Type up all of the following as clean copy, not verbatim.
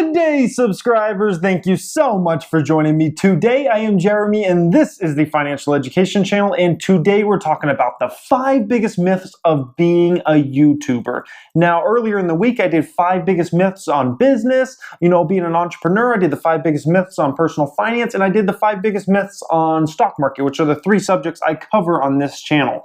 Good day, subscribers. Thank you so much for joining me today. I am Jeremy, and this is the Financial Education Channel, and today we're talking about the 5 biggest myths of being a YouTuber. Now, earlier in the week, I did 5 biggest myths on business, being an entrepreneur. I did the 5 biggest myths on personal finance, and I did the 5 biggest myths on stock market, which are the 3 subjects I cover on this channel.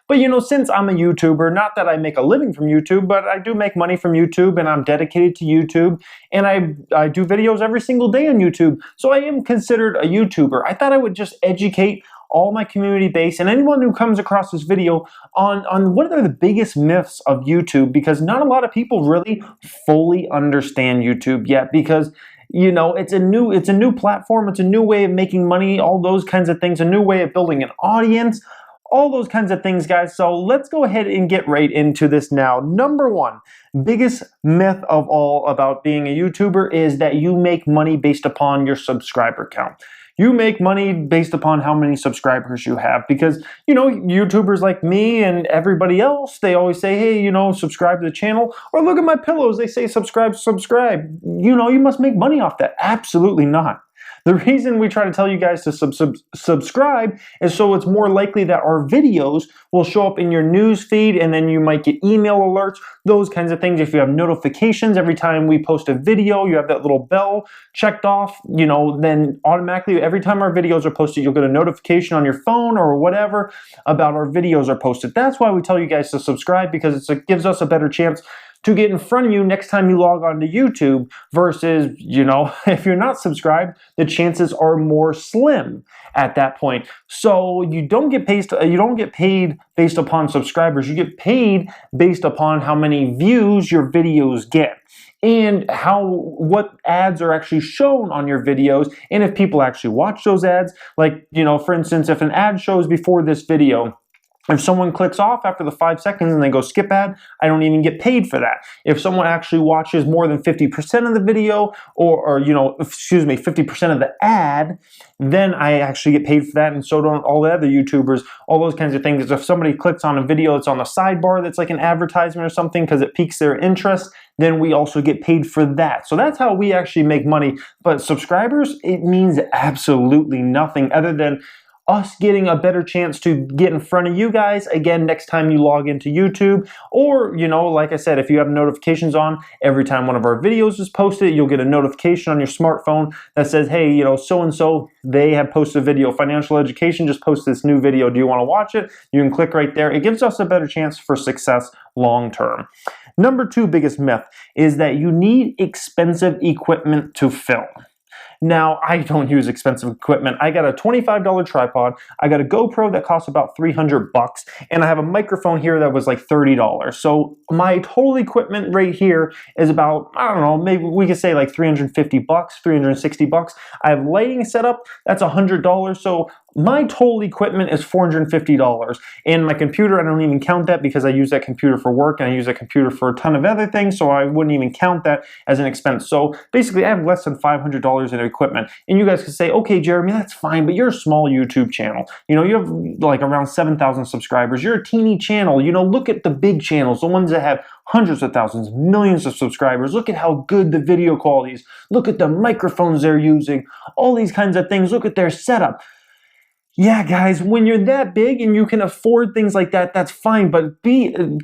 But since I'm a YouTuber, not that I make a living from YouTube, but I do make money from YouTube, and I'm dedicated to YouTube, and I do videos every single day on YouTube, so I am considered a YouTuber. I thought I would just educate all my community base and anyone who comes across this video on what are the biggest myths of YouTube, because not a lot of people really fully understand YouTube yet, because it's a new platform, it's a new way of making money, all those kinds of things, a new way of building an audience, all those kinds of things, guys. So let's go ahead and get right into this now. Number 1, biggest myth of all about being a YouTuber is that you make money based upon your subscriber count. You make money based upon how many subscribers you have, because, YouTubers like me and everybody else, they always say, hey, subscribe to the channel, or look at my pillows, they say subscribe. You must make money off that. Absolutely not. The reason we try to tell you guys to subscribe is so it's more likely that our videos will show up in your news feed, and then you might get email alerts, those kinds of things. If you have notifications every time we post a video, you have that little bell checked off, then automatically every time our videos are posted, you'll get a notification on your phone or whatever about our videos are posted. That's why we tell you guys to subscribe, because it gives us a better chance to get in front of you next time you log on to YouTube, versus, if you're not subscribed, the chances are more slim at that point. So you don't get paid based upon subscribers. You get paid based upon how many views your videos get, and what ads are actually shown on your videos, and if people actually watch those ads. Like, for instance, if an ad shows before this video, if someone clicks off after the 5 seconds and they go skip ad, I don't even get paid for that. If someone actually watches more than 50% of the video, or 50% of the ad, then I actually get paid for that, and so don't all the other YouTubers, all those kinds of things. If somebody clicks on a video that's on the sidebar that's like an advertisement or something because it piques their interest, then we also get paid for that. So that's how we actually make money. But subscribers, it means absolutely nothing other than us getting a better chance to get in front of you guys again next time you log into YouTube. Or, like I said, if you have notifications on, every time one of our videos is posted, you'll get a notification on your smartphone that says, hey, so-and-so, they have posted a video. Financial Education just posted this new video. Do you want to watch it? You can click right there. It gives us a better chance for success long term. Number 2 biggest myth is that you need expensive equipment to film. Now, I don't use expensive equipment. I got a $25 tripod, I got a GoPro that costs about $300, and I have a microphone here that was like $30. So my total equipment right here is about, I don't know, maybe we could say like $350, $360. I have lighting set up, that's $100. So my total equipment is $450. And my computer, I don't even count that, because I use that computer for work and I use that computer for a ton of other things, so I wouldn't even count that as an expense. So basically, I have less than $500 in equipment. And you guys can say, okay, Jeremy, that's fine, but you're a small YouTube channel. You have like around 7,000 subscribers. You're a teeny channel. Look at the big channels, the ones that have hundreds of thousands, millions of subscribers. Look at how good the video quality is. Look at the microphones they're using, all these kinds of things. Look at their setup. Yeah, guys, when you're that big and you can afford things like that, that's fine. But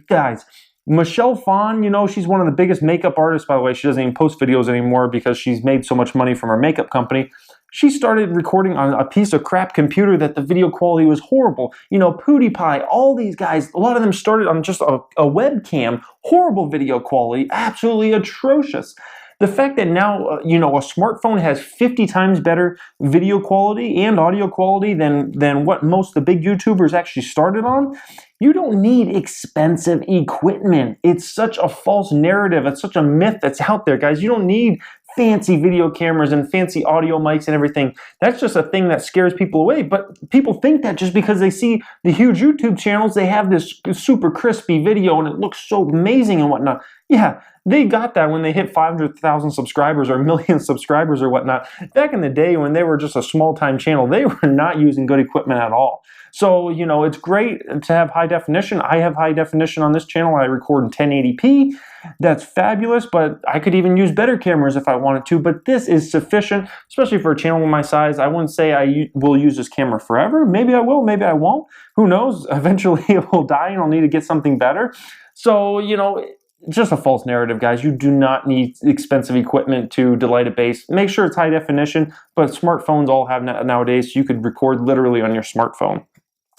guys, Michelle Phan, she's one of the biggest makeup artists, by the way. She doesn't even post videos anymore because she's made so much money from her makeup company. She started recording on a piece of crap computer that the video quality was horrible. PewDiePie, all these guys, a lot of them started on just a webcam, horrible video quality, absolutely atrocious. The fact that now, a smartphone has 50 times better video quality and audio quality than what most of the big YouTubers actually started on, you don't need expensive equipment. It's such a false narrative. It's such a myth that's out there, guys. You don't need fancy video cameras and fancy audio mics and everything. That's just a thing that scares people away. But people think that just because they see the huge YouTube channels, they have this super crispy video and it looks so amazing and whatnot. Yeah, they got that when they hit 500,000 subscribers or a million subscribers or whatnot. Back in the day when they were just a small-time channel, they were not using good equipment at all. So, you know, it's great to have high definition. I have high definition on this channel. I record in 1080p. That's fabulous, but I could even use better cameras if I wanted to, but this is sufficient, especially for a channel my size. I wouldn't say I will use this camera forever. Maybe I will, maybe I won't. Who knows? Eventually it will die and I'll need to get something better. So, you know, just a false narrative, guys. You do not need expensive equipment to delight a base. Make sure it's high definition, but smartphones all have nowadays, so you could record literally on your smartphone.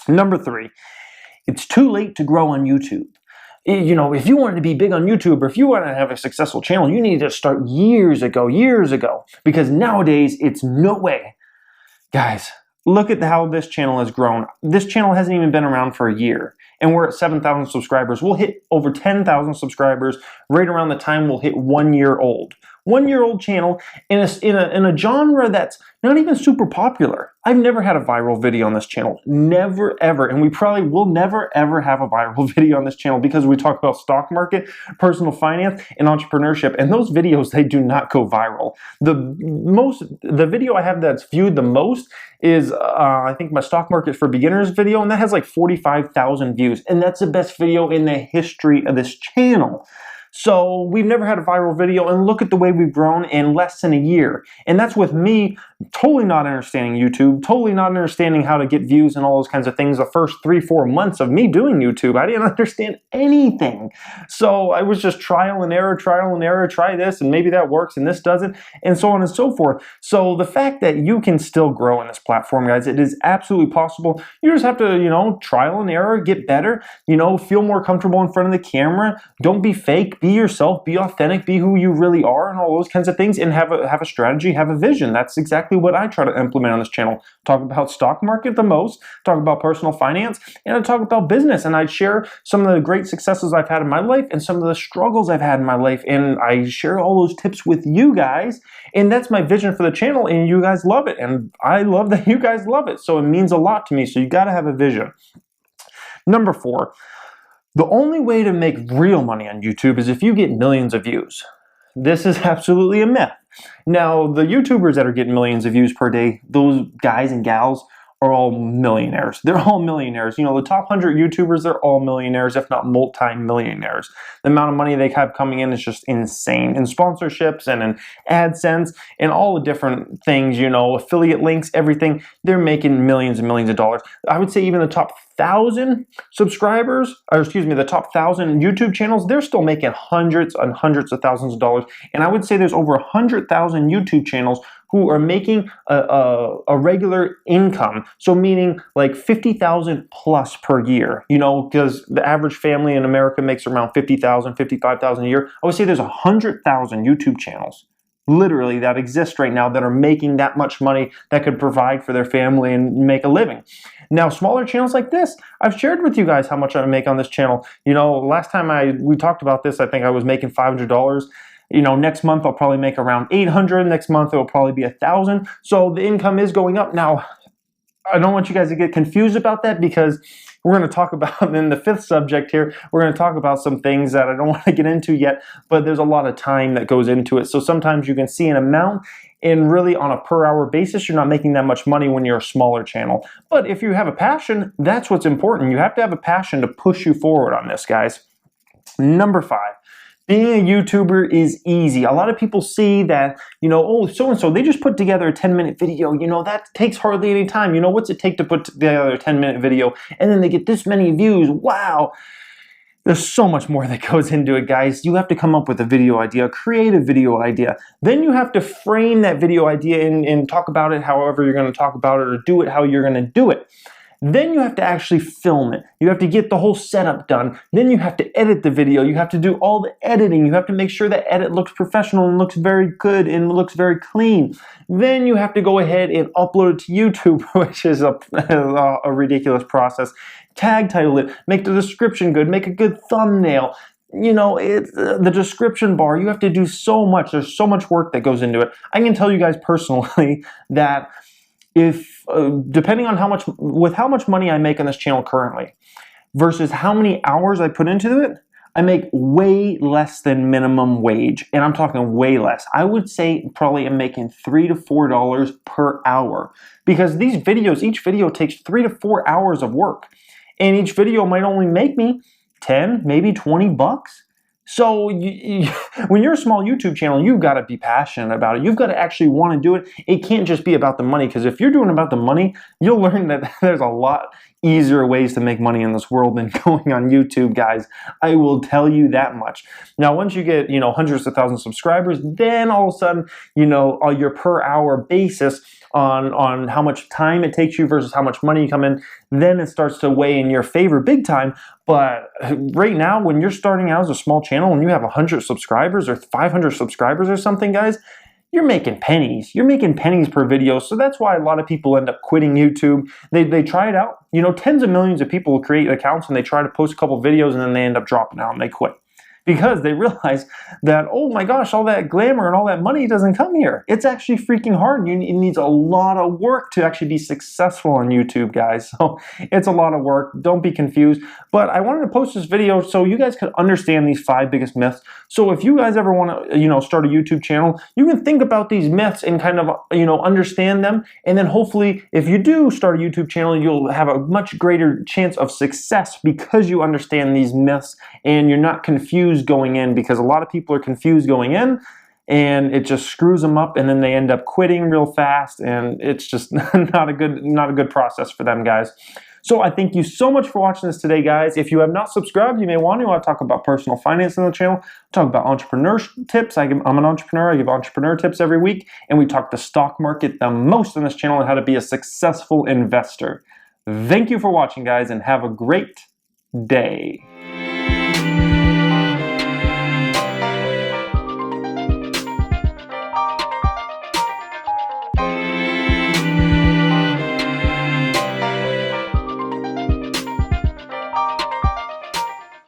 Number 3, it's too late to grow on YouTube. You know, if you wanted to be big on YouTube or if you want to have a successful channel, you need to start years ago, because nowadays it's no way. Guys, look at how this channel has grown. This channel hasn't even been around for a year, and we're at 7,000 subscribers. We'll hit over 10,000 subscribers right around the time we'll hit 1 year old. 1 year old channel in a genre that's not even super popular. I've never had a viral video on this channel. Never, ever. And we probably will never, ever have a viral video on this channel because we talk about stock market, personal finance, and entrepreneurship. And those videos, they do not go viral. The video I have that's viewed the most is, I think, my stock market for beginners video, and that has like 45,000 views. And that's the best video in the history of this channel. So we've never had a viral video, and look at the way we've grown in less than a year. And that's with me totally not understanding YouTube, totally not understanding how to get views and all those kinds of things. The first 3-4 months of me doing YouTube, I didn't understand anything. So I was just trial and error, try this, and maybe that works, and this doesn't, and so on and so forth. So the fact that you can still grow in this platform, guys, it is absolutely possible. You just have to, you know, trial and error, get better, you know, feel more comfortable in front of the camera. Don't be fake. Be yourself, be authentic, be who you really are, and all those kinds of things, and have a strategy, have a vision. That's exactly what I try to implement on this channel. Talk about stock market the most, talk about personal finance, and I talk about business, and I share some of the great successes I've had in my life and some of the struggles I've had in my life, and I share all those tips with you guys, and that's my vision for the channel, and you guys love it, and I love that you guys love it, so it means a lot to me, so you gotta have a vision. Number 4, the only way to make real money on YouTube is if you get millions of views. This is absolutely a myth. Now, the YouTubers that are getting millions of views per day, those guys and gals are all millionaires. They're all millionaires. You know, the top 100 YouTubers, they're all millionaires, if not multi-millionaires. The amount of money they have coming in is just insane. In sponsorships and in AdSense and all the different things, you know, affiliate links, everything, they're making millions and millions of dollars. I would say even the top 1,000 subscribers, or excuse me, the top 1,000 YouTube channels, they're still making hundreds and hundreds of thousands of dollars. And I would say there's over 100,000 YouTube channels who are making a regular income. So meaning like 50,000 plus per year, you know, because the average family in America makes around 50,000, 55,000 a year. I would say there's 100,000 YouTube channels literally that exist right now that are making that much money that could provide for their family and make a living. Now, smaller channels like this, I've shared with you guys how much I make on this channel. You know, last time we talked about this, I think I was making $500. You know, next month I'll probably make around 800. Next month it will probably be 1,000. So the income is going up. Now, I don't want you guys to get confused about that because we're going to talk about, in the 5th subject here, we're going to talk about some things that I don't want to get into yet, but there's a lot of time that goes into it. So sometimes you can see an amount and really on a per hour basis, you're not making that much money when you're a smaller channel. But if you have a passion, that's what's important. You have to have a passion to push you forward on this, guys. Number 5. Being a YouTuber is easy. A lot of people see that, you know, oh, so-and-so, they just put together a 10-minute video. You know, that takes hardly any time. You know, what's it take to put together a 10-minute video? And then they get this many views. Wow. There's so much more that goes into it, guys. You have to come up with a video idea, create a video idea. Then you have to frame that video idea and talk about it however you're going to talk about it, or do it how you're going to do it. Then you have to actually film it. You have to get the whole setup done. Then you have to edit the video. You have to do all the editing. You have to make sure that edit looks professional and looks very good and looks very clean. Then you have to go ahead and upload it to YouTube, which is a ridiculous process. Tag title it, make the description good, make a good thumbnail. You know, the description bar, you have to do so much. There's so much work that goes into it. I can tell you guys personally that if, depending on how much money I make on this channel currently versus how many hours I put into it, I make way less than minimum wage, and I'm talking way less. I would say probably I'm making $3 to $4 per hour, because these videos, each video takes 3 to 4 hours of work, and each video might only make me 10, maybe 20 bucks. So when you're a small YouTube channel, you've got to be passionate about it. You've got to actually want to do it. It can't just be about the money, because if you're doing about the money, you'll learn that there's a lot easier ways to make money in this world than going on YouTube, guys. I will tell you that much. Now, once you get, hundreds of thousands of subscribers, then all of a sudden, your per hour basis on how much time it takes you versus how much money you come in, then it starts to weigh in your favor big time. But right now, when you're starting out as a small channel and you have 100 subscribers or 500 subscribers or something, guys, you're making pennies. You're making pennies per video. So that's why a lot of people end up quitting YouTube. They try it out. Tens of millions of people create accounts and they try to post a couple videos and then they end up dropping out and they quit, because they realize that, oh my gosh, all that glamour and all that money doesn't come here. It's actually freaking hard. It needs a lot of work to actually be successful on YouTube, guys. So it's a lot of work. Don't be confused. But I wanted to post this video so you guys could understand these 5 biggest myths. So if you guys ever want to, start a YouTube channel, you can think about these myths and kind of, understand them. And then hopefully, if you do start a YouTube channel, you'll have a much greater chance of success because you understand these myths and you're not confused going in, because a lot of people are confused going in and it just screws them up and then they end up quitting real fast, and it's just not a good process for them, guys. So I thank you so much for watching this today, guys. If you have not subscribed, you may want to. I talk about personal finance on the channel. I talk about entrepreneur tips. I'm an entrepreneur. I give entrepreneur tips every week, and we talk the stock market the most on this channel and how to be a successful investor. Thank you for watching, guys, and have a great day.